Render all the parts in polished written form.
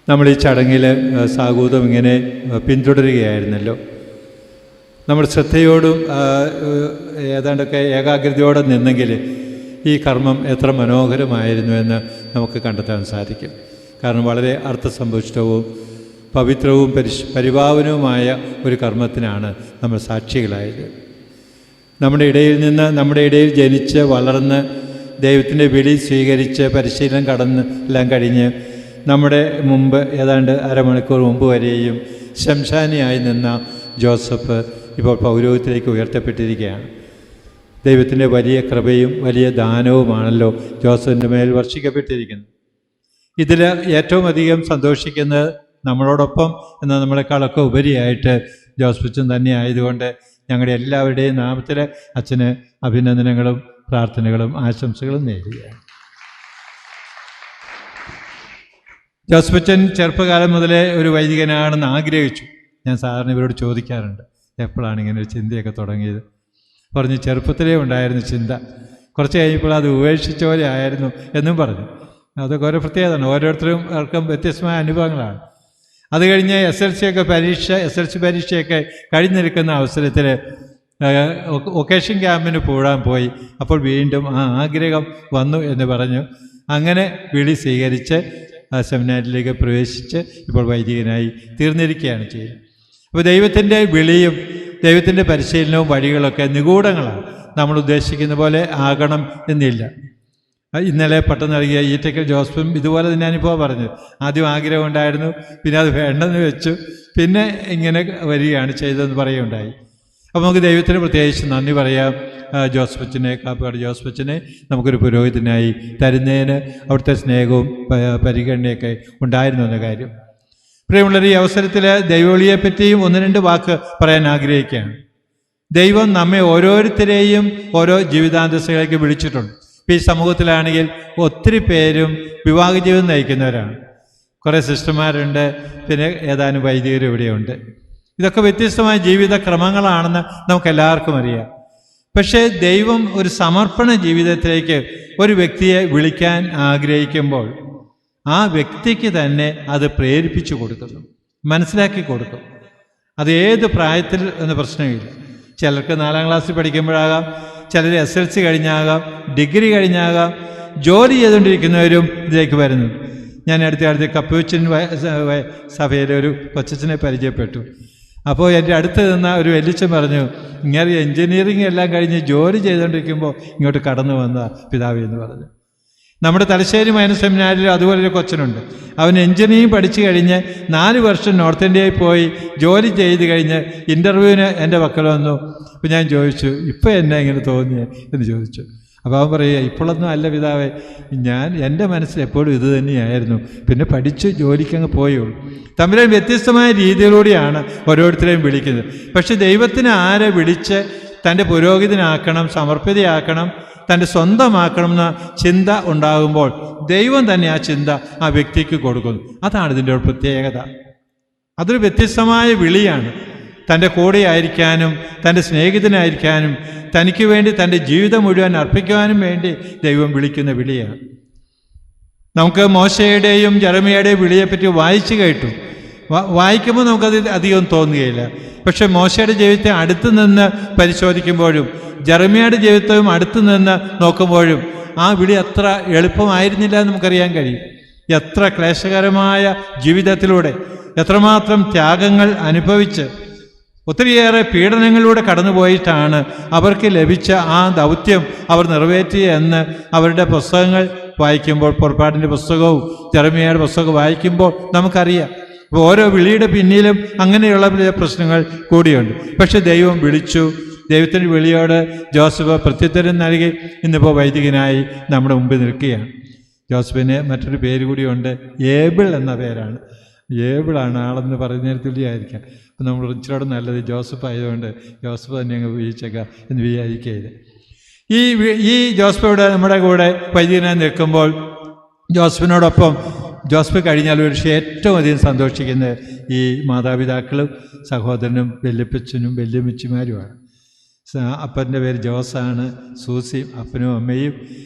നമ്മൾ ഈ ചടങ്ങിൽ സാഗൂതം ഇങ്ങനെ പിന്തുടരുകയായിരുന്നല്ലോ. നമ്മൾ ശ്രദ്ധയോടും ഏതാണ്ടൊക്കെ ഏകാഗ്രതയോടെ നിന്നെങ്കിൽ ഈ കർമ്മം എത്ര മനോഹരമായിരുന്നു എന്ന് നമുക്ക് കണ്ടെത്താൻ സാധിക്കും. കാരണം വളരെ അർത്ഥസമ്പുഷ്ടവും പവിത്രവും പരിപാവനവുമായ ഒരു കർമ്മത്തിനാണ് നമ്മൾ സാക്ഷികളായത്. നമ്മുടെ ഇടയിൽ ജനിച്ച് വളർന്ന് ദൈവത്തിൻ്റെ വിളി സ്വീകരിച്ച് പരിശീലനം എല്ലാം കഴിഞ്ഞ് നമ്മുടെ മുമ്പ് ഏതാണ്ട് അരമണിക്കൂർ മുമ്പ് വരെയും ശംശാനിയായി നിന്ന ജോസഫ് ഇപ്പോൾ പൗരോഹിത്യത്തിലേക്ക് ഉയർത്തപ്പെട്ടിരിക്കുകയാണ്. ദൈവത്തിൻ്റെ വലിയ കൃപയും വലിയ ദാനവുമാണല്ലോ ജോസഫിൻ്റെ മേൽ വർഷിക്കപ്പെട്ടിരിക്കുന്നത്. ഇതിൽ ഏറ്റവും അധികം സന്തോഷിക്കുന്നത് നമ്മളോടൊപ്പം എന്ന നമ്മളെക്കാളൊക്കെ ഉപരിയായിട്ട് ജോസഫച്ചൻ തന്നെ ആയതുകൊണ്ട് ഞങ്ങളുടെ എല്ലാവരുടെയും നാമത്തിൽ അച്ഛന് അഭിനന്ദനങ്ങളും പ്രാർത്ഥനകളും ആശംസകളും നേരുകയാണ്. ജോസഫച്ചൻ ചെറുപ്പകാലം മുതലേ ഒരു വൈദികനാണെന്ന് ആഗ്രഹിച്ചു. ഞാൻ സാധാരണ ഇവരോട് ചോദിക്കാറുണ്ട്, എപ്പോഴാണ് ഇങ്ങനെ ഒരു ചിന്തയൊക്കെ തുടങ്ങിയത്? പറഞ്ഞു, ചെറുപ്പത്തിലേ ഉണ്ടായിരുന്നു ചിന്ത, കുറച്ച് കഴിഞ്ഞപ്പോൾ അത് ഉപേക്ഷിച്ച പോലെ ആയിരുന്നു എന്നും പറഞ്ഞു. അതൊക്കെ ഓരോ പ്രത്യേകതയാണ്, ഓരോരുത്തർക്കും വ്യത്യസ്തമായ അനുഭവങ്ങളാണ്. അത് കഴിഞ്ഞ് എസ് എൽ സി പരീക്ഷയൊക്കെ കഴിഞ്ഞിരിക്കുന്ന അവസരത്തിൽ വൊക്കേഷൻ ക്യാമ്പിന് കൂടാൻ പോയി. അപ്പോൾ വീണ്ടും ആ ആഗ്രഹം വന്നു എന്ന് പറഞ്ഞു. അങ്ങനെ വിളി സ്വീകരിച്ച് സെമിനാരിലേക്ക് പ്രവേശിച്ച് ഇപ്പോൾ വൈദികനായി തീർന്നിരിക്കുകയാണ് ചെയ്യുന്നത്. അപ്പോൾ ദൈവത്തിൻ്റെ വിളിയും ദൈവത്തിൻ്റെ പരിശീലനവും വഴികളൊക്കെ നിഗൂഢങ്ങളാണ്. നമ്മൾ ഉദ്ദേശിക്കുന്ന പോലെ ആകണം എന്നില്ല. ഇന്നലെ പട്ടം നൽകിയ ഈറ്റക്കൽ ജോസഫും ഇതുപോലെ തന്നെ അനുഭവം പറഞ്ഞു. ആദ്യം ആഗ്രഹം ഉണ്ടായിരുന്നു, പിന്നെ അത് വേണ്ടെന്ന് വെച്ചു, പിന്നെ ഇങ്ങനെ വരികയാണ് ചെയ്തതെന്ന് പറയുകയുണ്ടായി. അപ്പോൾ നമുക്ക് ദൈവത്തിന് പ്രത്യേകിച്ച് നന്ദി പറയാം. ജോസഫച്ചനെ, കാപ്പാട് ജോസഫച്ചനെ നമുക്കൊരു പുരോഹിതനായി തരുന്നതിന് അവിടുത്തെ സ്നേഹവും പരിഗണനയൊക്കെ ഉണ്ടായിരുന്നു എന്ന കാര്യം. പ്രിയമുള്ളവർ, ഈ അവസരത്തിൽ ദൈവവിളിയെപ്പറ്റിയും ഒന്ന് രണ്ട് വാക്ക് പറയാൻ ആഗ്രഹിക്കുകയാണ്. ദൈവം നമ്മെ ഓരോരുത്തരെയും ഓരോ ജീവിതാന്തസ്സുകളിലേക്ക് വിളിച്ചിട്ടുണ്ട്. ഇപ്പോൾ ഈ സമൂഹത്തിലാണെങ്കിൽ ഒത്തിരി പേരും വിവാഹ ജീവിതം നയിക്കുന്നവരാണ്. കുറേ സിസ്റ്റർമാരുണ്ട്, പിന്നെ ഏതാനും വൈദികരും ഇവിടെയുണ്ട്. ഇതൊക്കെ വ്യത്യസ്തമായ ജീവിത ക്രമങ്ങളാണെന്ന് നമുക്കെല്ലാവർക്കും അറിയാം. പക്ഷേ ദൈവം ഒരു സമർപ്പണ ജീവിതത്തിലേക്ക് ഒരു വ്യക്തിയെ വിളിക്കാൻ ആഗ്രഹിക്കുമ്പോൾ ആ വ്യക്തിക്ക് തന്നെ അത് പ്രേരിപ്പിച്ചു കൊടുക്കുന്നു, മനസ്സിലാക്കി കൊടുക്കും. അത് ഏത് പ്രായത്തിൽ എന്ന പ്രശ്നമില്ല. ചിലർക്ക് 4ാം ക്ലാസ്സിൽ പഠിക്കുമ്പോഴാകാം, ചിലർ SLC കഴിഞ്ഞാകാം, ഡിഗ്രി കഴിഞ്ഞാകാം, ജോലി ചെയ്തുകൊണ്ടിരിക്കുന്നവരും ഇതിലേക്ക് വരുന്നുണ്ട്. ഞാൻ അടുത്ത കപ്പുവച്ചൻ സഭയിലെ ഒരു കൊച്ചച്ഛനെ പരിചയപ്പെട്ടു. അപ്പോൾ എൻ്റെ അടുത്ത് നിന്ന ഒരു വലിയച്ഛൻ പറഞ്ഞു, ഇങ്ങനെ എൻജിനീയറിംഗ് എല്ലാം കഴിഞ്ഞ് ജോലി ചെയ്തുകൊണ്ടിരിക്കുമ്പോൾ ഇങ്ങോട്ട് കടന്നു വന്ന പിതാവ് എന്ന് പറഞ്ഞു. നമ്മുടെ തലശ്ശേരി മൈനസ് സെമിനാരിൽ അതുപോലൊരു കൊച്ചനുണ്ട്. അവൻ എൻജിനീയറിംഗ് പഠിച്ചു കഴിഞ്ഞ് 4 വർഷം നോർത്ത് ഇന്ത്യയിൽ പോയി ജോലി ചെയ്ത് കഴിഞ്ഞ് ഇൻ്റർവ്യൂവിന് എൻ്റെ പക്കൽ വന്നു. അപ്പോൾ ഞാൻ ചോദിച്ചു, ഇപ്പോൾ എന്നെ ഇങ്ങനെ തോന്നിയേ എന്ന് ചോദിച്ചു. അപ്പോൾ അവൻ പറയുക, ഇപ്പോഴൊന്നും അല്ല പിതാവേ, എൻ്റെ മനസ്സിൽ എപ്പോഴും ഇത് തന്നെയായിരുന്നു, പിന്നെ പഠിച്ച് ജോലിക്കങ്ങ് പോയുള്ളൂ. തമ്മിൽ വ്യത്യസ്തമായ രീതിയിലൂടെയാണ് ഓരോരുത്തരെയും വിളിക്കുന്നത്. പക്ഷെ ദൈവത്തിന് ആരെ വിളിച്ച് തൻ്റെ പുരോഹിതനാക്കണം, സമർപ്പിതയാക്കണം, തൻ്റെ സ്വന്തമാക്കണം എന്ന ചിന്ത ഉണ്ടാകുമ്പോൾ ദൈവം തന്നെ ആ ചിന്ത ആ വ്യക്തിക്ക് കൊടുക്കുന്നു. അതാണ് ഇതിൻ്റെ ഒരു പ്രത്യേകത. അതൊരു വ്യത്യസ്തമായ വിളിയാണ്. തൻ്റെ കൂടെ ആയിരിക്കാനും തൻ്റെ സ്നേഹിതനായിരിക്കാനും തനിക്ക് വേണ്ടി തൻ്റെ ജീവിതം മുഴുവൻ അർപ്പിക്കുവാനും വേണ്ടി ദൈവം വിളിക്കുന്ന വിളിയാണ്. നമുക്ക് മോശയുടെയും ജെറമിയയുടെയും വിളിയെപ്പറ്റി വായിച്ചു കേട്ടു. വായിക്കുമ്പോൾ നമുക്കത് അധികം തോന്നുകയില്ല. പക്ഷെ മോശയുടെ ജീവിതത്തെ അടുത്ത് നിന്ന് പരിശോധിക്കുമ്പോഴും ജെറമിയയുടെ ജീവിതവും അടുത്ത് നിന്ന് നോക്കുമ്പോഴും ആ വിളി അത്ര എളുപ്പമായിരുന്നില്ല എന്ന് നമുക്കറിയാൻ കഴിയും. എത്ര ക്ലേശകരമായ ജീവിതത്തിലൂടെ, എത്രമാത്രം ത്യാഗങ്ങൾ അനുഭവിച്ച്, ഒത്തിരിയേറെ പീഡനങ്ങളിലൂടെ കടന്നുപോയിട്ടാണ് അവർക്ക് ലഭിച്ച ആ ദൗത്യം അവർ നിറവേറ്റിയെന്ന് അവരുടെ പുസ്തകങ്ങൾ വായിക്കുമ്പോൾ, പുറപ്പാടിൻ്റെ പുസ്തകവും ജെറമിയയുടെ പുസ്തകവും വായിക്കുമ്പോൾ നമുക്കറിയാം. അപ്പോൾ ഓരോ വിളിയുടെ പിന്നിലും അങ്ങനെയുള്ള പ്രശ്നങ്ങൾ കൂടിയുണ്ട്. പക്ഷെ ദൈവം വിളിച്ചു. ദൈവത്തിൻ്റെ വിളിയോട് ജോസഫ് പ്രത്യുത്തരം നൽകി ഇന്നിപ്പോൾ വൈദികനായി നമ്മുടെ മുമ്പിൽ നിൽക്കുകയാണ്. ജോസഫിന് മറ്റൊരു പേര് കൂടിയുണ്ട്, ഏബിൾ എന്ന പേരാണ്. ഏബിളാണ് ആളെന്ന് പറയുന്നതിന് തുല്യമായിരിക്കാം. അപ്പം നമ്മൾ ഇച്ചിരോട് നല്ലത് ജോസഫ് ആയതുകൊണ്ട് ജോസഫ് തന്നെ അങ്ങ് ഉപയോഗിച്ചേക്കാം എന്ന് വിചാരിക്കരുത്. ഈ ജോസഫോട് നമ്മുടെ കൂടെ വൈദികനായി നിൽക്കുമ്പോൾ ജോസഫിനോടൊപ്പം ജോസഫ് കഴിഞ്ഞാൽ പക്ഷേ ഏറ്റവും അധികം സന്തോഷിക്കുന്നത് ഈ മാതാപിതാക്കളും സഹോദരനും വല്യപ്പച്ചനും വല്യമ്മച്ചിമാരുമാണ്. അപ്പൻ്റെ പേര് ജോസാണ്, സൂസിയും അപ്പനും അമ്മയും,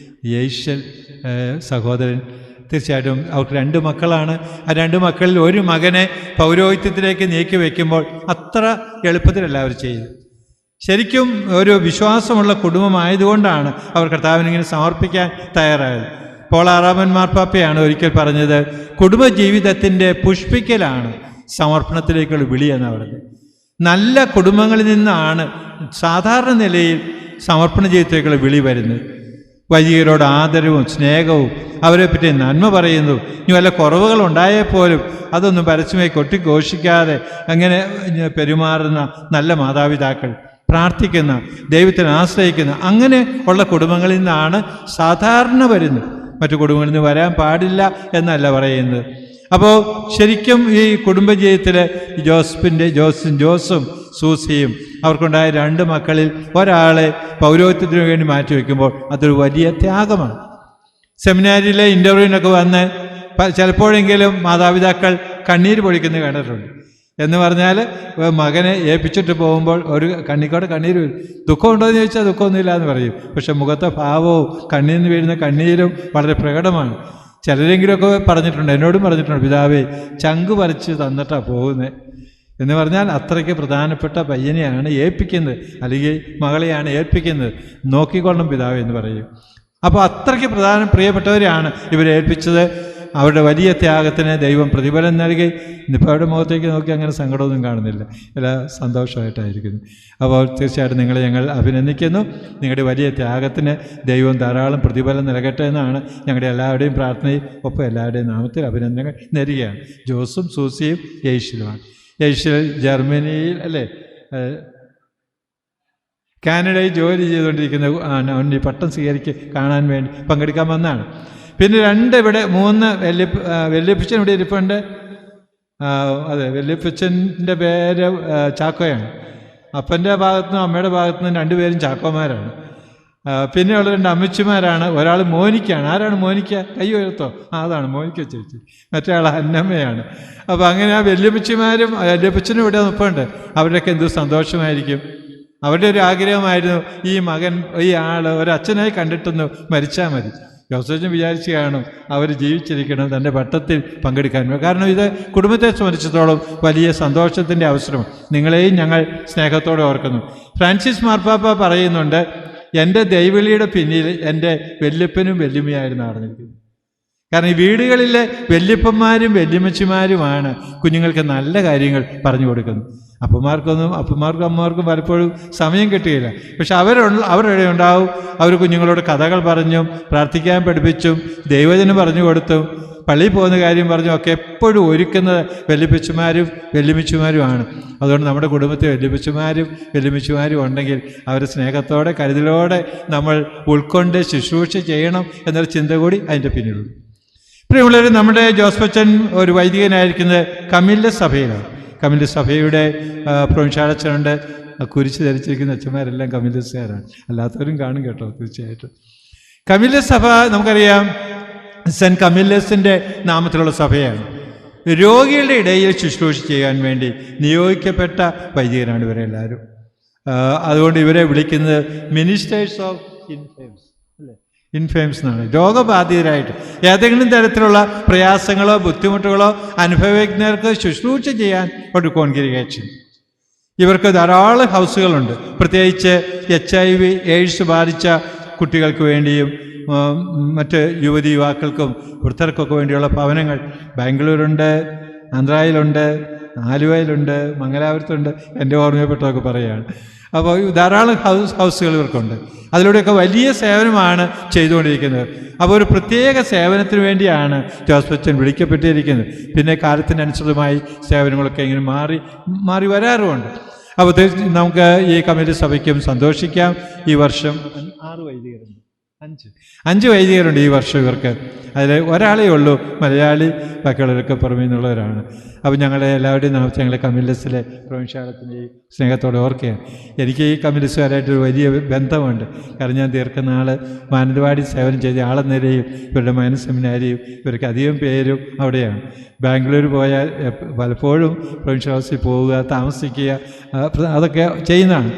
യേശൽ സഹോദരൻ തീർച്ചയായിട്ടും അവർക്ക് 2 മക്കളാണ്. ആ 2 മക്കളിൽ ഒരു മകനെ പൗരോഹിത്യത്തിലേക്ക് നീക്കി വയ്ക്കുമ്പോൾ അത്ര എളുപ്പത്തിലല്ല അവർ ചെയ്തത്. ശരിക്കും ഒരു വിശ്വാസമുള്ള കുടുംബമായതുകൊണ്ടാണ് അവർ കർത്താവിനിങ്ങനെ സമർപ്പിക്കാൻ തയ്യാറായത്. പോൾ 6 മാർപ്പാപ്പയാണ് ഒരിക്കൽ പറഞ്ഞത്, കുടുംബജീവിതത്തിൻ്റെ പുഷ്പിക്കലാണ് സമർപ്പണത്തിലേക്കുള്ള വിളി എന്ന് പറഞ്ഞത്. നല്ല കുടുംബങ്ങളിൽ നിന്നാണ് സാധാരണ നിലയിൽ സമർപ്പണ ജീവിതത്തിലേക്കുള്ള വിളി വരുന്നത്. വൈദികരോട് ആദരവും സ്നേഹവും അവരെപ്പറ്റി നന്മ പറയുന്നു. ഇനി വല്ല കുറവുകൾ ഉണ്ടായാൽ പോലും അതൊന്നും പരസ്യമായി കൊട്ടിഘോഷിക്കാതെ അങ്ങനെ പെരുമാറുന്ന നല്ല മാതാപിതാക്കൾ, പ്രാർത്ഥിക്കുന്ന, ദൈവത്തിനെ ആശ്രയിക്കുന്ന അങ്ങനെ ഉള്ള കുടുംബങ്ങളിൽ നിന്നാണ് സാധാരണ വരുന്നത്. മറ്റു കുടുംബങ്ങളിൽ നിന്ന് വരാൻ പാടില്ല എന്നല്ല പറയുന്നത്. അപ്പോൾ ശരിക്കും ഈ കുടുംബജീവിതത്തിൽ ജോസും സൂസിയും അവർക്കുണ്ടായ 2 മക്കളിൽ ഒരാളെ പൗരോഹിത്യത്തിന് വേണ്ടി മാറ്റിവെക്കുമ്പോൾ അതൊരു വലിയ ത്യാഗമാണ്. സെമിനാരിയിലെ ഇൻ്റർവ്യൂവിനൊക്കെ വന്ന് ചിലപ്പോഴെങ്കിലും മാതാപിതാക്കൾ കണ്ണീര് പൊഴിക്കുന്നത് കണ്ടിട്ടുണ്ട്. എന്ന് പറഞ്ഞാൽ മകനെ ഏൽപ്പിച്ചിട്ട് പോകുമ്പോൾ ഒരു കണ്ണിക്കോടെ കണ്ണീര് വരും. ദുഃഖമുണ്ടോ എന്ന് ചോദിച്ചാൽ ദുഃഖമൊന്നുമില്ല എന്ന് പറയും. പക്ഷെ മുഖത്തെ ഭാവവും കണ്ണിൽ നിന്ന് വീഴുന്ന കണ്ണീരും വളരെ പ്രകടമാണ്. ചിലരെങ്കിലുമൊക്കെ പറഞ്ഞിട്ടുണ്ട്, എന്നോടും പറഞ്ഞിട്ടുണ്ട്, പിതാവേ ചങ്ക് പറിച്ച് തന്നിട്ടാണ് പോകുന്നത് എന്ന് പറഞ്ഞാൽ അത്രയ്ക്ക് പ്രധാനപ്പെട്ട പയ്യനെയാണ് ഏൽപ്പിക്കുന്നത്, അല്ലെങ്കിൽ മകളെയാണ് ഏൽപ്പിക്കുന്നത്, നോക്കിക്കൊള്ളും പിതാവേ എന്ന് പറയും. അപ്പോൾ അത്രയ്ക്ക് പ്രിയപ്പെട്ടവരെയാണ് ഇവരെ ഏൽപ്പിച്ചത്. അവരുടെ വലിയ ത്യാഗത്തിന് ദൈവം പ്രതിഫലം നൽകി. ഇന്നിപ്പോൾ അവരുടെ മുഖത്തേക്ക് നോക്കി അങ്ങനെ സങ്കടമൊന്നും കാണുന്നില്ല, എല്ലാം സന്തോഷമായിട്ടായിരിക്കുന്നു. അപ്പോൾ തീർച്ചയായിട്ടും നിങ്ങളെ ഞങ്ങൾ അഭിനന്ദിക്കുന്നു. നിങ്ങളുടെ വലിയ ത്യാഗത്തിന് ദൈവം ധാരാളം പ്രതിഫലം നൽകട്ടെ എന്നാണ് ഞങ്ങളുടെ എല്ലാവരുടെയും പ്രാർത്ഥനയും ഒപ്പം എല്ലാവരുടെയും നാമത്തിൽ അഭിനന്ദനങ്ങൾ നേരുകയാണ്. ജോസും സൂസിയും യേശുലുമാണ്. യേശു ജർമ്മനിയിൽ അല്ലേ കാനഡയിൽ ജോലി ചെയ്തുകൊണ്ടിരിക്കുന്ന അവൻ പട്ടം കാണാൻ വേണ്ടി പങ്കെടുക്കാൻ വന്നതാണ്. പിന്നെ 2 ഇവിടെ 3 വല്യപ്പച്ചൻ ഇവിടെ ഇരിപ്പുണ്ട്. അതെ, വല്യപ്പച്ചൻ്റെ പേര് ചാക്കോയാണ്. അപ്പൻ്റെ ഭാഗത്തുനിന്നും അമ്മയുടെ ഭാഗത്തുനിന്നും 2 പേരും ചാക്കോമാരാണ്. പിന്നെ ഉള്ള 2 അമ്മച്ചിമാരാണ്. ഒരാൾ മോനിക്കാണ്. ആരാണ് മോനിക്ക? കൈ ഉയർത്തോ? അതാണ് മോനിക്ക ചേച്ചി. മറ്റേ ആൾ അന്നമ്മയാണ്. അപ്പോൾ അങ്ങനെ ആ വല്യപ്പച്ചിമാരും വല്യപ്പച്ചനും ഇവിടെ നിൽപ്പുണ്ട്. അവരുടെയൊക്കെ എന്ത് സന്തോഷമായിരിക്കും. അവരുടെ ഒരു ആഗ്രഹമായിരുന്നു ഈ മകൻ, ഈ ആൾ ഒരച്ഛനായി കണ്ടിട്ടൊന്ന് മരിച്ചാൽ മതി. ജോസഫിന് വിചാരിച്ചു കാണും അവർ ജീവിച്ചിരിക്കണം, തൻ്റെ പട്ടത്തിൽ പങ്കെടുക്കാൻ. കാരണം ഇത് കുടുംബത്തെ സംബന്ധിച്ചിടത്തോളം വലിയ സന്തോഷത്തിൻ്റെ അവസരമാണ്. നിങ്ങളെയും ഞങ്ങൾ സ്നേഹത്തോടെ ഓർക്കുന്നു. ഫ്രാൻസിസ് മാർപ്പാപ്പ പറയുന്നുണ്ട്, എൻ്റെ ദൈവവിളിയുടെ പിന്നിൽ എൻ്റെ വല്യപ്പനും വല്യമ്മയായിരുന്നു അറിഞ്ഞിരിക്കുന്നത്. കാരണം ഈ വീടുകളിലെ വല്യപ്പന്മാരും വല്യമ്മച്ചിമാരുമാണ് കുഞ്ഞുങ്ങൾക്ക് നല്ല കാര്യങ്ങൾ പറഞ്ഞു കൊടുക്കുന്നത്. അപ്പന്മാർക്കും അമ്മമാർക്കും പലപ്പോഴും സമയം കിട്ടുകയില്ല. പക്ഷെ അവരുടെ ഉണ്ടാവും. അവർ കുഞ്ഞുങ്ങളോട് കഥകൾ പറഞ്ഞും പ്രാർത്ഥിക്കാൻ പഠിപ്പിച്ചും ദൈവജനം പറഞ്ഞു കൊടുത്തും പള്ളിയിൽ പോകുന്ന കാര്യം പറഞ്ഞും ഒക്കെ എപ്പോഴും ഒരുക്കുന്നത് വല്യപ്പച്ചുമാരും വല്യമ്മച്ചുമാരുമാണ്. അതുകൊണ്ട് നമ്മുടെ കുടുംബത്തിൽ വല്യമ്മച്ചുമാരും ഉണ്ടെങ്കിൽ അവരെ സ്നേഹത്തോടെ കരുതലോടെ നമ്മൾ ഉൾക്കൊണ്ട് ശുശ്രൂഷ ചെയ്യണം എന്നൊരു ചിന്ത കൂടി അതിൻ്റെ പിന്നിലുണ്ട്. പ്രിയമുള്ളവർ, നമ്മുടെ ജോസഫച്ചൻ ഒരു വൈദികനായിരിക്കുന്നത് കമില്ല സഭയിലാണ്. കമില്ല സഭയുടെ പ്രൊവിൻഷ്യാലച്ഛനുണ്ട്. കുരിശ് ധരിച്ചിരിക്കുന്ന അച്ഛന്മാരെല്ലാം കമില്ലസുകാരാണ്. അല്ലാത്തവരും കാണും കേട്ടോ, തീർച്ചയായിട്ടും. കമില്ല സഭ നമുക്കറിയാം സെൻറ്റ് കമില്ലസിൻ്റെ നാമത്തിലുള്ള സഭയാണ്. രോഗികളുടെ ഇടയിൽ ശുശ്രൂഷ ചെയ്യാൻ വേണ്ടി നിയോഗിക്കപ്പെട്ട വൈദികരാണ് ഇവരെല്ലാവരും. അതുകൊണ്ട് ഇവരെ വിളിക്കുന്നത് മിനിസ്റ്റേഴ്സ് ഓഫ് ഇൻഫേംസ് അല്ലേ, ഇൻഫേംസ് എന്നാണ്. രോഗബാധിതരായിട്ട് ഏതെങ്കിലും തരത്തിലുള്ള പ്രയാസങ്ങളോ ബുദ്ധിമുട്ടുകളോ അനുഭവിക്കുന്നവർക്ക് ശുശ്രൂഷ ചെയ്യാൻ ഒരു കോൺഗ്രിഗേഷൻ. ഇവർക്ക് ധാരാളം ഹൗസുകളുണ്ട്. പ്രത്യേകിച്ച് HIV എയ്ഡ്സ് ബാധിച്ച കുട്ടികൾക്ക് വേണ്ടിയും മറ്റ് യുവക്കൾക്കും വൃദ്ധർക്കൊക്കെ വേണ്ടിയുള്ള ഭവനങ്ങൾ ബാംഗ്ലൂരുണ്ട്, ആന്ധ്രയിലുണ്ട്, ആലുവയിലുണ്ട്, മംഗലാപുരത്തുണ്ട്. എൻ്റെ ഓർമ്മപ്പെട്ടതൊക്കെ പറയുകയാണ്. അപ്പോൾ ധാരാളം ഹൗസുകൾ ഇവർക്കുണ്ട്. അതിലൂടെയൊക്കെ വലിയ സേവനമാണ് ചെയ്തുകൊണ്ടിരിക്കുന്നത്. അപ്പോൾ ഒരു പ്രത്യേക സേവനത്തിന് വേണ്ടിയാണ് ജോസഫച്ചൻ വിളിക്കപ്പെട്ടിരിക്കുന്നത്. പിന്നെ കാലത്തിനനുസൃതമായി സേവനങ്ങളൊക്കെ ഇങ്ങനെ മാറി വരാറുമുണ്ട്. അപ്പോൾ നമുക്ക് ഈ കമ്മിറ്റി സഭയ്ക്കും സന്തോഷിക്കാം. ഈ വർഷം 6 വൈദികരുണ്ട്, 5 വൈദികരുണ്ട് ഈ വർഷം ഇവർക്ക്. അതിൽ ഒരാളേ ഉള്ളൂ മലയാളി, ബാക്കിയുള്ളവരൊക്കെ പുറമേ നിന്നുള്ളവരാണ്. അപ്പോൾ ഞങ്ങളെ എല്ലാവരുടെയും നാമത്തിൽ ഞങ്ങളെ കമ്മില്ലസിലെ പ്രൊവിൻഷ്യാലത്തിൻ്റെയും സ്നേഹത്തോടെ ഓർക്കുകയാണ്. എനിക്ക് ഈ കമ്മില്ലസുകാരായിട്ടൊരു വലിയ ബന്ധമുണ്ട്. കാരണം ഞാൻ ദീർഘനാൾ മാനന്തവാടി സേവനം ചെയ്ത ആളെന്നേരെയും ഇവരുടെ മൈനർ സെമിനാരിയും ഇവർക്ക് അധികം പേരും അവിടെയാണ്. ബാംഗ്ലൂർ പോയാൽ പലപ്പോഴും പ്രൊവിൻഷ്യൽ ഹൗസിൽ പോവുക, താമസിക്കുക, അതൊക്കെ ചെയ്യുന്നതാണ്.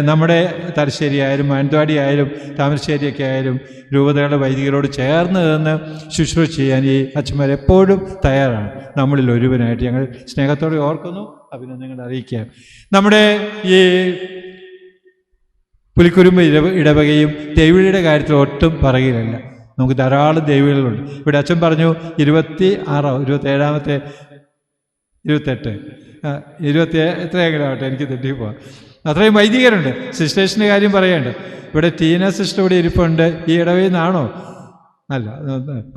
നമ്മുടെ തലശ്ശേരി ആയാലും മാനന്തവാടി ആയാലും താമരശ്ശേരിയൊക്കെ ആയാലും രൂപതകളുടെ വൈദികരോട് ചേർന്ന് നിന്ന് ശുശ്രൂഷ ചെയ്യാൻ ഈ അച്ഛന്മാർ എപ്പോഴും തയ്യാറാണ്. നമ്മളിൽ ഒരുവനായിട്ട് ഞങ്ങൾ സ്നേഹത്തോടെ ഓർക്കുന്നു, അഭിനന്ദനങ്ങൾ അറിയിക്കാം. നമ്മുടെ ഈ പുലിക്കുരുമ്പ് ഇടവകയും ദൈവവിളിയുടെ കാര്യത്തിൽ ഒട്ടും പറയിലല്ല. നമുക്ക് ധാരാളം ദൈവവിളികളുണ്ട്. ഇവിടെ അച്ഛൻ പറഞ്ഞു 27 എത്രയെങ്കിലും ആവട്ടെ, എനിക്ക് തെറ്റിപ്പോവാം. അത്രയും വൈദികരുണ്ട്. സിസ്റ്റേഴ്സിൻ്റെ കാര്യം പറയണ്ട. ഇവിടെ ടീന സിസ്റ്റർ ഇവിടെ ഇരിപ്പുണ്ട്. ഈ ഇടവയിൽ നിന്നാണോ? അല്ല,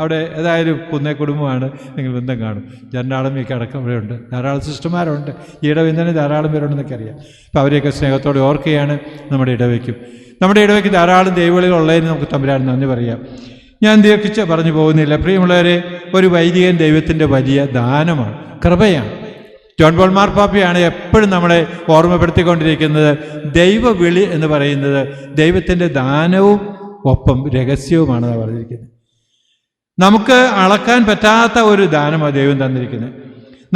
അവിടെ ഏതായാലും കുന്നേ കുടുംബമാണ്, നിങ്ങൾ ബന്ധം കാണും. ജർണാളമിയൊക്കെ അടക്കം ഇവിടെ ഉണ്ട്. ധാരാളം സിസ്റ്റർമാരുണ്ട്. ഈ ഇടവയിൽ തന്നെ ധാരാളം പേരുണ്ടെന്നൊക്കെ അറിയാം. അപ്പോൾ അവരെയൊക്കെ സ്നേഹത്തോടെ ഓർക്കുകയാണ് നമ്മുടെ ഇടവയ്ക്കും. നമ്മുടെ ഇടവയ്ക്ക് ധാരാളം ദൈവവിളികൾ ഉള്ളതിന് നമുക്ക് തമ്പുരാൻ നന്ദി പറയാം. ഞാൻ ദീർഘിച്ച് പറഞ്ഞു പോകുന്നില്ല. പ്രിയമുള്ളവരെ, ഒരു വൈദികൻ ദൈവത്തിൻ്റെ വലിയ ദാനമാണ്, കൃപയാണ്. ജോൺ പോൾ മാർപ്പാപ്പയാണ് എപ്പോഴും നമ്മളെ ഓർമ്മപ്പെടുത്തിക്കൊണ്ടിരിക്കുന്നത്. ദൈവവിളി എന്ന് പറയുന്നത് ദൈവത്തിൻ്റെ ദാനവും ഒപ്പം രഹസ്യവുമാണെന്നാണ് പറഞ്ഞിരിക്കുന്നത്. നമുക്ക് അളക്കാൻ പറ്റാത്ത ഒരു ദാനമാണ് ദൈവം തന്നിരിക്കുന്നത്.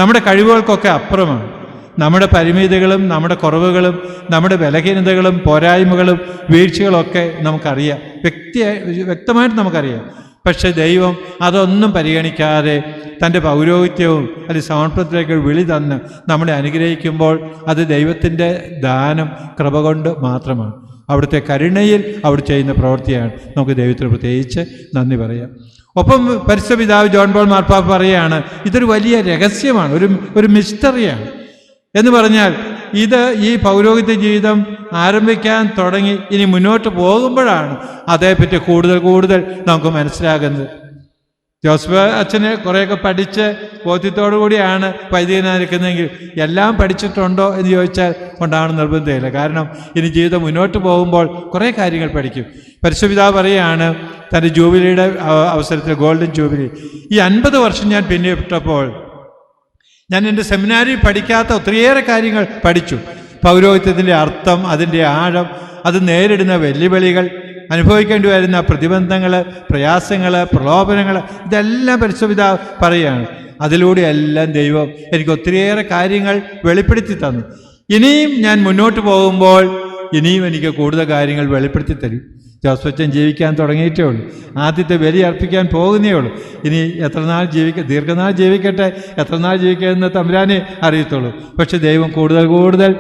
നമ്മുടെ കഴിവുകൾക്കൊക്കെ അപ്പുറമാണ്. നമ്മുടെ പരിമിതികളും നമ്മുടെ കുറവുകളും നമ്മുടെ ബലഹീനതകളും പോരായ്മകളും വീഴ്ചകളൊക്കെ നമുക്കറിയാം, വ്യക്തമായിട്ട് നമുക്കറിയാം. പക്ഷെ ദൈവം അതൊന്നും പരിഗണിക്കാതെ തൻ്റെ പൗരോഹിത്യവും അല്ലെങ്കിൽ സമർപ്പണത്തിലേക്ക് വിളി തന്ന് നമ്മളെ അനുഗ്രഹിക്കുമ്പോൾ അത് ദൈവത്തിൻ്റെ ദാനം, കൃപ കൊണ്ട് മാത്രമാണ്. അവിടുത്തെ കരുണയിൽ അവിടെ ചെയ്യുന്ന പ്രവൃത്തിയാണ്. നമുക്ക് ദൈവത്തിന് പ്രത്യേകിച്ച് നന്ദി പറയാം. ഒപ്പം പരിശുദ്ധ പിതാവ് ജോൺ പോൾ മാർപ്പാപ്പ പറയുകയാണ്, ഇതൊരു വലിയ രഹസ്യമാണ്, ഒരു മിസ്റ്ററിയാണ്. എന്ന് പറഞ്ഞാൽ ഇത് ഈ പൗരോഹിത്യ ജീവിതം ആരംഭിക്കാൻ തുടങ്ങി ഇനി മുന്നോട്ട് പോകുമ്പോഴാണ് അതേപ്പറ്റി കൂടുതൽ നമുക്ക് മനസ്സിലാകുന്നത്. ജോസഫ് അച്ഛനെ കുറേയൊക്കെ പഠിച്ച് ബോധ്യത്തോടു കൂടിയാണ് വൈദികനായിരിക്കുന്നതെങ്കിൽ എല്ലാം പഠിച്ചിട്ടുണ്ടോ എന്ന് ചോദിച്ചാൽ ഉണ്ടാവണം നിർബന്ധമില്ല. കാരണം ഇനി ജീവിതം മുന്നോട്ട് പോകുമ്പോൾ കുറേ കാര്യങ്ങൾ പഠിക്കും. പരിശുദ്ധപിതാവ് പറയുകയാണ്, തൻ്റെ ജൂബിലിയുടെ അവസരത്തിൽ, ഗോൾഡൻ ജൂബിലി, ഈ 50 വർഷം ഞാൻ പിന്നിട്ടപ്പോൾ ഞാൻ എൻ്റെ സെമിനാരിൽ പഠിക്കാത്ത ഒത്തിരിയേറെ കാര്യങ്ങൾ പഠിച്ചു. പൗരോഹിത്യത്തിൻ്റെ അർത്ഥം, അതിൻ്റെ ആഴം, അത് നേരിടുന്ന വെല്ലുവിളികൾ, അനുഭവിക്കേണ്ടി വരുന്ന പ്രതിബന്ധങ്ങൾ, പ്രയാസങ്ങൾ, പ്രലോഭനങ്ങൾ, ഇതെല്ലാം പരിശുദ്ധപിതാവ് പറയുകയാണ്. അതിലൂടെയെല്ലാം ദൈവം എനിക്ക് ഒത്തിരിയേറെ കാര്യങ്ങൾ വെളിപ്പെടുത്തി തന്നു. ഇനിയും ഞാൻ മുന്നോട്ട് പോകുമ്പോൾ ഇനിയും എനിക്ക് കൂടുതൽ കാര്യങ്ങൾ വെളിപ്പെടുത്തി തരും. ജോസഫച്ചൻ ജീവിക്കാൻ തുടങ്ങിയിട്ടേ ഉള്ളൂ. ആദ്യത്തെ ബലി അർപ്പിക്കാൻ പോകുന്നേ ഉള്ളൂ. ഇനി എത്ര നാൾ ദീർഘനാൾ ജീവിക്കട്ടെ, എത്ര നാൾ ജീവിക്കുമെന്ന് തമ്പുരാനെ അറിയത്തുള്ളൂ. പക്ഷെ ദൈവം കൂടുതൽ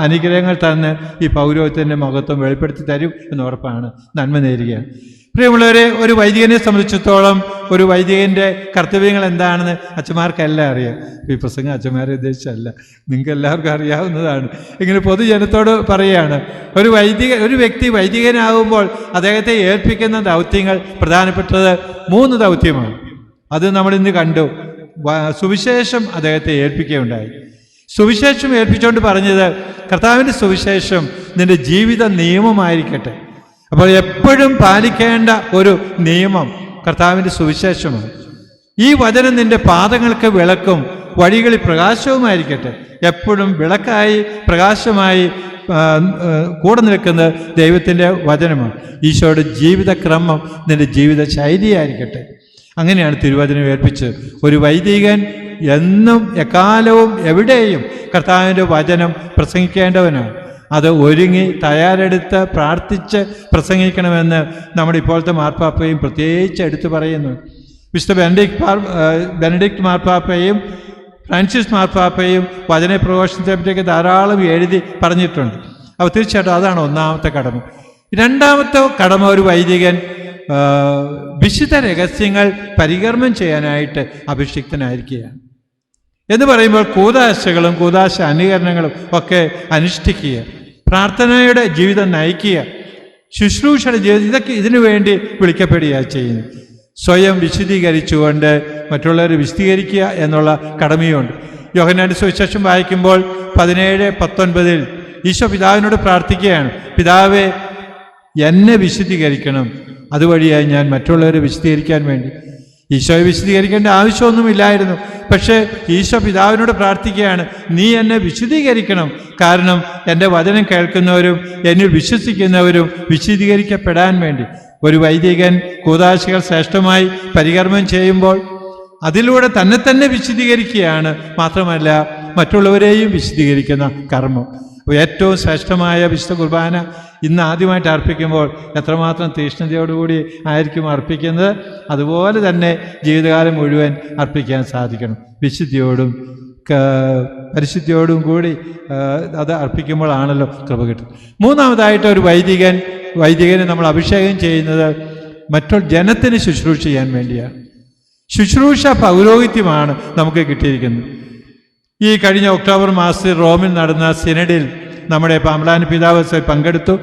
അനുഗ്രഹങ്ങൾ തന്ന് ഈ പൗരോഹിത്യത്തിൻ്റെ മഹത്വം വെളിപ്പെടുത്തി തരും എന്ന് ഉറപ്പാണ്. നന്മ നേരുകയാണ്. പ്രിയമുള്ളവരെ, ഒരു വൈദികനെ സംബന്ധിച്ചിടത്തോളം ഒരു വൈദികൻ്റെ കർത്തവ്യങ്ങൾ എന്താണെന്ന് അച്ഛന്മാർക്കെല്ലാം അറിയാം. ഈ പ്രസംഗം അച്ഛന്മാരെ ഉദ്ദേശിച്ചല്ല, നിങ്ങൾക്ക് എല്ലാവർക്കും അറിയാവുന്നതാണ്. ഇങ്ങനെ പൊതുജനത്തോട് പറയുകയാണ്, ഒരു വ്യക്തി വൈദികനാകുമ്പോൾ അദ്ദേഹത്തെ ഏൽപ്പിക്കുന്ന ദൗത്യങ്ങൾ പ്രധാനപ്പെട്ടത് 3 ദൗത്യമാണ്. അത് നമ്മളിന്ന് കണ്ടു. സുവിശേഷം അദ്ദേഹത്തെ ഏൽപ്പിക്കുകയുണ്ടായി. സുവിശേഷം ഏൽപ്പിച്ചുകൊണ്ട് പറഞ്ഞത്, കർത്താവിൻ്റെ സുവിശേഷം നിന്റെ ജീവിത നിയമമായിരിക്കട്ടെ. അപ്പോൾ എപ്പോഴും പാലിക്കേണ്ട ഒരു നിയമം കർത്താവിൻ്റെ സുവിശേഷമാണ്. ഈ വചനം നിന്റെ പാദങ്ങൾക്ക് വിളക്കും വഴികളിൽ പ്രകാശവുമായിരിക്കട്ടെ. എപ്പോഴും വിളക്കായി പ്രകാശമായി കൂടെ നിൽക്കുന്നത് ദൈവത്തിൻ്റെ വചനമാണ്. ഈശോയുടെ ജീവിതക്രമം നിന്റെ ജീവിത ശൈലിയായിരിക്കട്ടെ. അങ്ങനെയാണ് തിരുവചനം ഏൽപ്പിച്ചത്. ഒരു വൈദികൻ എന്നും എക്കാലവും എവിടെയും കർത്താവിൻ്റെ വചനം പ്രസംഗിക്കേണ്ടവനാണ്. അത് ഒരുങ്ങി തയ്യാറെടുത്ത് പ്രാർത്ഥിച്ച് പ്രസംഗിക്കണമെന്ന് നമ്മുടെ ഇപ്പോഴത്തെ മാർപ്പാപ്പയും പ്രത്യേകിച്ച് എടുത്തു പറയുന്നു. വിശുദ്ധ ബെനഡിക്ട് മാർപ്പാപ്പയും ഫ്രാൻസിസ് മാർപ്പാപ്പയും വചനപ്രഘോഷണത്തെ പറ്റിയൊക്കെ ധാരാളം എഴുതി പറഞ്ഞിട്ടുണ്ട്. അപ്പോൾ തീർച്ചയായിട്ടും അതാണ് ഒന്നാമത്തെ കടമ. രണ്ടാമത്തെ കടമ, ഒരു വൈദികൻ വിശുദ്ധ രഹസ്യങ്ങൾ പരികർമ്മം ചെയ്യാനായിട്ട് അഭിഷിക്തനായിരിക്കുകയാണ്. എന്ന് പറയുമ്പോൾ കൂദാശകളും കൂദാശ അനുകരണങ്ങളും ഒക്കെ അനുഷ്ഠിക്കുക, പ്രാർത്ഥനയുടെ ജീവിതം നയിക്കുക, ശുശ്രൂഷയുടെ ജീവിതം, ഇതിനു വേണ്ടി വിളിക്കപ്പെടുകയാണ് ചെയ്യുന്നത്. സ്വയം വിശദീകരിച്ചുകൊണ്ട് മറ്റുള്ളവരെ വിശദീകരിക്കുക എന്നുള്ള കടമയുണ്ട്. യോഹന്നാന്റെ സുവിശേഷം വായിക്കുമ്പോൾ 17:19 ഈശോ പിതാവിനോട് പ്രാർത്ഥിക്കുകയാണ്, പിതാവേ, എന്നെ വിശദീകരിക്കണം, അതുവഴിയായി ഞാൻ മറ്റുള്ളവരെ വിശദീകരിക്കാൻ വേണ്ടി. ഈശോയെ വിശദീകരിക്കേണ്ട ആവശ്യമൊന്നുമില്ലായിരുന്നു. പക്ഷേ ഈശോ പിതാവിനോട് പ്രാർത്ഥിക്കുകയാണ്, നീ എന്നെ വിശദീകരിക്കണം, കാരണം എൻ്റെ വചനം കേൾക്കുന്നവരും എന്നിൽ വിശ്വസിക്കുന്നവരും വിശദീകരിക്കപ്പെടാൻ വേണ്ടി. ഒരു വൈദികൻ കൂദാശകൾ ശ്രേഷ്ഠമായി പരികർമ്മം ചെയ്യുമ്പോൾ അതിലൂടെ തന്നെ വിശദീകരിക്കുകയാണ്, മാത്രമല്ല മറ്റുള്ളവരെയും വിശദീകരിക്കുന്ന കർമ്മം. ഏറ്റവും ശ്രേഷ്ഠമായ വിശുദ്ധ കുർബാന ഇന്ന് ആദ്യമായിട്ട് അർപ്പിക്കുമ്പോൾ എത്രമാത്രം തീക്ഷ്ണതയോടുകൂടി ആയിരിക്കും അർപ്പിക്കുന്നത്, അതുപോലെ തന്നെ ജീവിതകാലം മുഴുവൻ അർപ്പിക്കാൻ സാധിക്കണം. വിശുദ്ധിയോടും പരിശുദ്ധിയോടും കൂടി അത് അർപ്പിക്കുമ്പോഴാണല്ലോ കൃപ കിട്ടും. മൂന്നാമതായിട്ട് ഒരു വൈദികനെ നമ്മൾ അഭിഷേകം ചെയ്യുന്നത് മറ്റുള്ള ജനത്തിന് ശുശ്രൂഷ ചെയ്യാൻ വേണ്ടിയാണ്. ശുശ്രൂഷ പൗരോഹിത്യമാണ് നമുക്ക് കിട്ടിയിരിക്കുന്നത്. ഈ കഴിഞ്ഞ ഒക്ടോബർ മാസത്തിൽ റോമിൽ നടന്ന സിനഡിൽ നമ്മുടെ പാമ്പ്ലാനി പിതാവ് പങ്കെടുത്തു.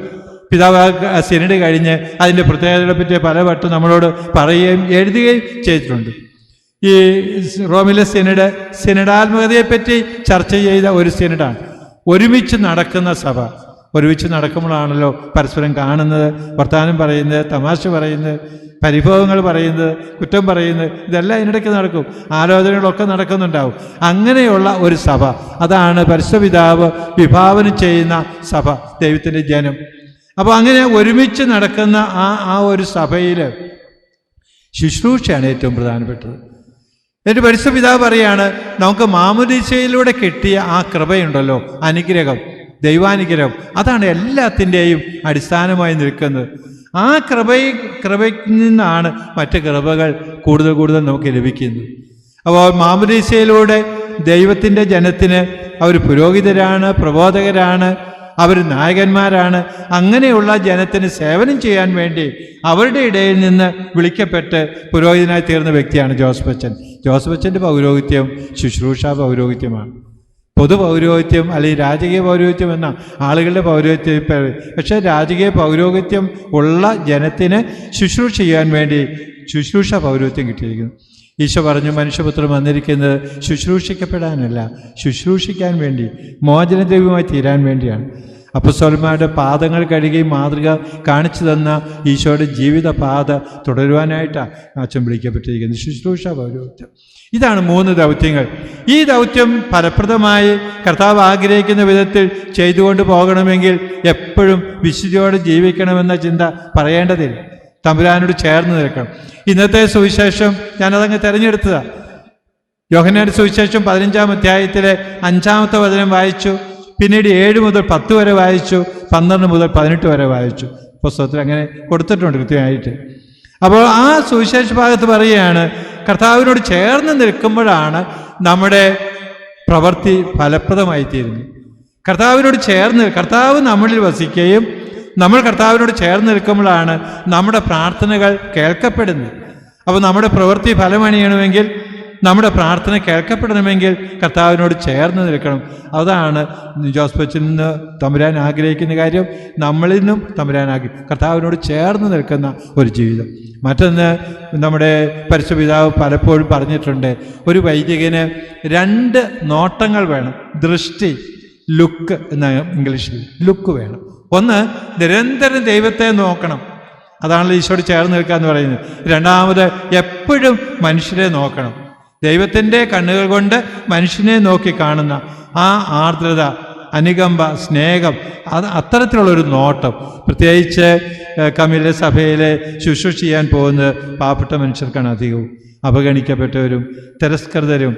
പിതാവ് സിനഡ് കഴിഞ്ഞ് അതിൻ്റെ പ്രത്യേകതകളെ പറ്റി പലവട്ടം നമ്മളോട് പറയുകയും എഴുതുകയും ചെയ്തിട്ടുണ്ട്. ഈ റോമിലെ സിനഡാത്മകതയെപ്പറ്റി ചർച്ച ചെയ്ത ഒരു സിനഡാണ്. ഒരുമിച്ച് നടക്കുന്ന സഭ. ഒരുമിച്ച് നടക്കുമ്പോഴാണല്ലോ പരസ്പരം കാണുന്നത്, വർത്തമാനം പറയുന്നത്, തമാശ പറയുന്നത്, പരിഭവങ്ങൾ പറയുന്നത്, കുറ്റം പറയുന്നത്, ഇതെല്ലാം ഇതിനിടയ്ക്ക് നടക്കും. ആലോചനകളൊക്കെ നടക്കുന്നുണ്ടാവും. അങ്ങനെയുള്ള ഒരു സഭ, അതാണ് പരിശുദ്ധ പിതാവ് വിഭാവനം ചെയ്യുന്ന സഭ, ദൈവത്തിൻ്റെ ജനം. അപ്പോൾ അങ്ങനെ ഒരുമിച്ച് നടക്കുന്ന ആ ഒരു സഭയിൽ ശുശ്രൂഷയാണ് ഏറ്റവും പ്രധാനപ്പെട്ടത്. എന്നിട്ട് പരിശുദ്ധ പിതാവ് പറയാണ്, നമുക്ക് മാമോദീസയിലൂടെ കിട്ടിയ ആ കൃപയുണ്ടല്ലോ, അനുഗ്രഹം, ദൈവാനുഗ്രഹം, അതാണ് എല്ലാത്തിൻ്റെയും അടിസ്ഥാനമായി നിൽക്കുന്നത്. ആ കൃപയിൽ നിന്നാണ് മറ്റ് കൃപകൾ കൂടുതൽ നമുക്ക് ലഭിക്കുന്നത്. അപ്പോൾ മാമോദീസയിലൂടെ ദൈവത്തിൻ്റെ ജനത്തിന് അവർ പുരോഹിതരാണ്, പ്രബോധകരാണ്, അവർ നായകന്മാരാണ്. അങ്ങനെയുള്ള ജനത്തിന് സേവനം ചെയ്യാൻ വേണ്ടി അവരുടെ ഇടയിൽ നിന്ന് വിളിക്കപ്പെട്ട് പുരോഹിതനായി തീർന്ന വ്യക്തിയാണ് ജോസഫ് അച്ഛൻ. ജോസഫ് അച്ഛൻ്റെ പൗരോഹിത്യം ശുശ്രൂഷാ പൗരോഹിത്യമാണ്. പൊതു പൗരോഹിത്യം അല്ലെങ്കിൽ രാജകീയ പൗരോഹിത്യം എന്ന ആളുകളുടെ പൗരോഹിത്യം. പക്ഷേ രാജകീയ പൗരോഹിത്യം ഉള്ള ജനത്തിന് ശുശ്രൂഷ ചെയ്യാൻ വേണ്ടി ശുശ്രൂഷ പൗരോഹിത്യം കിട്ടിയിരിക്കുന്നു. ഈശോ പറഞ്ഞു, മനുഷ്യപുത്രൻ വന്നിരിക്കുന്നത് ശുശ്രൂഷിക്കപ്പെടാനല്ല, ശുശ്രൂഷിക്കാൻ വേണ്ടി, മോചനദ്രവ്യമായി തീരാൻ വേണ്ടിയാണ്. അപ്പോസ്തലന്മാരുടെ പാദങ്ങൾ കഴുകി മാതൃക കാണിച്ചു തന്ന ഈശോയുടെ ജീവിത പാത തുടരുവാനായിട്ടാണ് അച്ഛൻ വിളിക്കപ്പെട്ടിരിക്കുന്നത്. ശുശ്രൂഷ പൗരോഹിത്യം. ഇതാണ് 3 ദൗത്യങ്ങൾ. ഈ ദൗത്യം ഫലപ്രദമായി കർത്താവ് ആഗ്രഹിക്കുന്ന വിധത്തിൽ ചെയ്തുകൊണ്ട് പോകണമെങ്കിൽ എപ്പോഴും വിശുദ്ധിയോടെ ജീവിക്കണമെന്ന ചിന്ത പറയേണ്ടതില്ല. തമ്പുരാനോട് ചേർന്ന് നിൽക്കണം. ഇന്നത്തെ സുവിശേഷം ഞാനതങ്ങ് തിരഞ്ഞെടുത്തതാണ്. യോഹന്നാന്റെ സുവിശേഷം 15-ാം അധ്യായത്തിലെ 5-ാമത്തെ വചനം വായിച്ചു. പിന്നീട് 7 മുതൽ 10 വരെ വായിച്ചു. 12 മുതൽ 18 വരെ വായിച്ചു. പുസ്തകത്തിൽ അങ്ങനെ കൊടുത്തിട്ടുണ്ട് കൃത്യമായിട്ട്. അപ്പോൾ ആ സുവിശേഷ ഭാഗത്ത് പറയുകയാണ്, കർത്താവിനോട് ചേർന്ന് നിൽക്കുമ്പോഴാണ് നമ്മുടെ പ്രവൃത്തി ഫലപ്രദമായി തീരുന്നത്. കർത്താവിനോട് ചേർന്ന്, കർത്താവ് നമ്മളിൽ വസിക്കുകയും നമ്മൾ കർത്താവിനോട് ചേർന്ന് നിൽക്കുമ്പോഴാണ് നമ്മുടെ പ്രാർത്ഥനകൾ കേൾക്കപ്പെടുന്നത്. അപ്പോൾ നമ്മുടെ പ്രവൃത്തി ഫലമണിയണമെങ്കിൽ, നമ്മുടെ പ്രാർത്ഥന കേൾക്കപ്പെടണമെങ്കിൽ കർത്താവിനോട് ചേർന്ന് നിൽക്കണം. അതാണ് ജോസഫ് അച്ഛനിൽ നിന്ന് തമ്പുരാൻ ആഗ്രഹിക്കുന്ന കാര്യം. നമ്മളിൽ നിന്നും തമ്പുരാൻ കർത്താവിനോട് ചേർന്ന് നിൽക്കുന്ന ഒരു ജീവിതം. മറ്റൊന്ന്, നമ്മുടെ പരിശുദ്ധ പിതാവ് പലപ്പോഴും പറഞ്ഞിട്ടുണ്ട്, ഒരു വൈദികന് 2 നോട്ടങ്ങൾ വേണം. ദൃഷ്ടി, ലുക്ക് എന്ന ഇംഗ്ലീഷിൽ ലുക്ക് വേണം. ഒന്ന്, നിരന്തരം ദൈവത്തെ നോക്കണം. അതാണല്ലോ ഈശോയോട് ചേർന്ന് നിൽക്കുക എന്ന് പറയുന്നത്. രണ്ടാമത്, എപ്പോഴും മനുഷ്യരെ നോക്കണം. ദൈവത്തിൻ്റെ കണ്ണുകൾ കൊണ്ട് മനുഷ്യനെ നോക്കി കാണുന്ന ആ ആർദ്രത, അനുകമ്പ, സ്നേഹം, അത് അത്തരത്തിലുള്ളൊരു നോട്ടം. പ്രത്യേകിച്ച് കമ്മിലെ സഭയിലെ ശുശ്രൂഷ ചെയ്യാൻ പോകുന്നത് പാവപ്പെട്ട മനുഷ്യർക്കാണ് അധികവും. അവഗണിക്കപ്പെട്ടവരും തിരസ്കൃതരും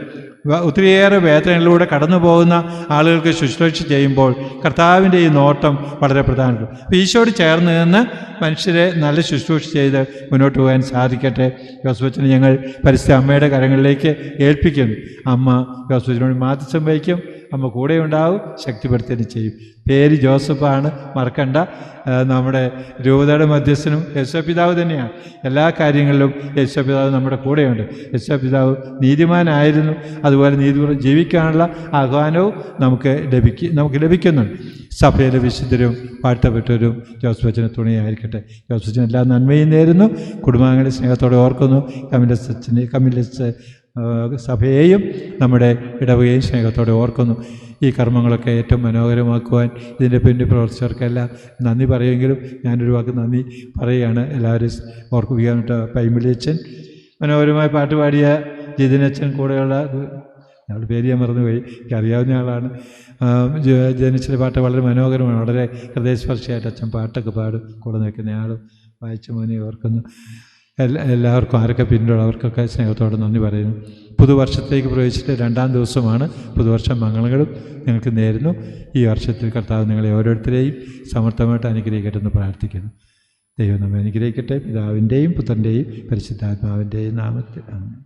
ഒത്തിരിയേറെ വേദനകളിലൂടെ കടന്നു പോകുന്ന ആളുകൾക്ക് ശുശ്രൂഷ ചെയ്യുമ്പോൾ കർത്താവിൻ്റെ ഈ നോട്ടം വളരെ പ്രധാനപ്പെട്ടു. അപ്പോൾ ഈശോയോട് ചേർന്ന് നിന്ന് മനുഷ്യരെ നല്ല ശുശ്രൂഷ ചെയ്ത് മുന്നോട്ട് പോകാൻ സാധിക്കട്ടെ. ജോസഫച്ചനെ ഞങ്ങൾ പരിസ്ഥിതി അമ്മയുടെ കരങ്ങളിലേക്ക് ഏൽപ്പിക്കുന്നു. അമ്മ ജോസഫച്ചനോട് മാധ്യസ്ഥം വഹിക്കും. അമ്മ കൂടെ ഉണ്ടാവും, ശക്തിപ്പെടുത്തുകയും ചെയ്യും. പേര് ജോസഫാണ്, മറക്കണ്ട. നമ്മുടെ രൂപതയുടെ മധ്യസ്ഥനും യേശുപിതാവ് തന്നെയാണ്. എല്ലാ കാര്യങ്ങളിലും യേശുപിതാവ് നമ്മുടെ കൂടെയുണ്ട്. യേശുപിതാവ് നീതിമാനായിരുന്നു. അതുപോലെ നീതിപൂർവ്വം ജീവിക്കാനുള്ള ആഹ്വാനവും നമുക്ക് ലഭിക്കുന്നുണ്ട്. സഭയിലെ വിശുദ്ധരും വാഴ്ത്തപ്പെട്ടവരും ജോസഫച്ചന് തുണയായിരിക്കട്ടെ. ജോസഫച്ചന് എല്ലാ നന്മയും നേരുന്നു. കുടുംബാംഗങ്ങളെ സ്നേഹത്തോടെ ഓർക്കുന്നു. കമ്മ്യൂണിസ്റ്റ് സഭയെയും നമ്മുടെ ഇടവകയും സ്നേഹത്തോടെ ഓർക്കുന്നു. ഈ കർമ്മങ്ങളൊക്കെ ഏറ്റവും മനോഹരമാക്കുവാൻ ഇതിൻ്റെ പിന്നിൽ പ്രവർത്തിച്ചവർക്കെല്ലാം നന്ദി പറയുമെങ്കിലും ഞാനൊരു വാക്ക് നന്ദി പറയുകയാണ്. എല്ലാവരും ഓർക്കുകയാണ്. പൈമിളിയച്ഛൻ മനോഹരമായ പാട്ട് പാടിയ ജിതിനച്ഛൻ, കൂടെയുള്ള ഞങ്ങളുടെ പേര് ഞാൻ മറന്നുപോയി, എനിക്കറിയാവുന്ന ആളാണ്. ജനിച്ചിലെ പാട്ട് വളരെ മനോഹരമാണ്. വളരെ ഹൃദയസ്പർശിയായിട്ട് അച്ഛൻ പാട്ടൊക്കെ പാടും. കൂടെ നിൽക്കുന്ന ആളും വായിച്ച മോനെ ഓർക്കുന്നു. എല്ലാവർക്കും, ആരൊക്കെ പിന്നിലുള്ളവർക്കൊക്കെ സ്നേഹത്തോടെ നന്ദി പറയുന്നു. പുതുവർഷത്തേക്ക് പ്രവേശിച്ചിട്ട് 2-ാം ദിവസമാണ്. പുതുവർഷം മംഗളങ്ങളും നിങ്ങൾക്ക് നേരുന്നു. ഈ വർഷത്തിൽ കർത്താവ് നിങ്ങളെ ഓരോരുത്തരെയും സമർത്ഥമായിട്ട് അനുഗ്രഹിക്കട്ടെ എന്ന് പ്രാർത്ഥിക്കുന്നു. ദൈവം നമ്മെ അനുഗ്രഹിക്കട്ടെ. പിതാവിൻ്റെയും പുത്രൻ്റെയും പരിശുദ്ധാത്മാവിൻ്റെയും നാമത്തിൽ. ആമേൻ.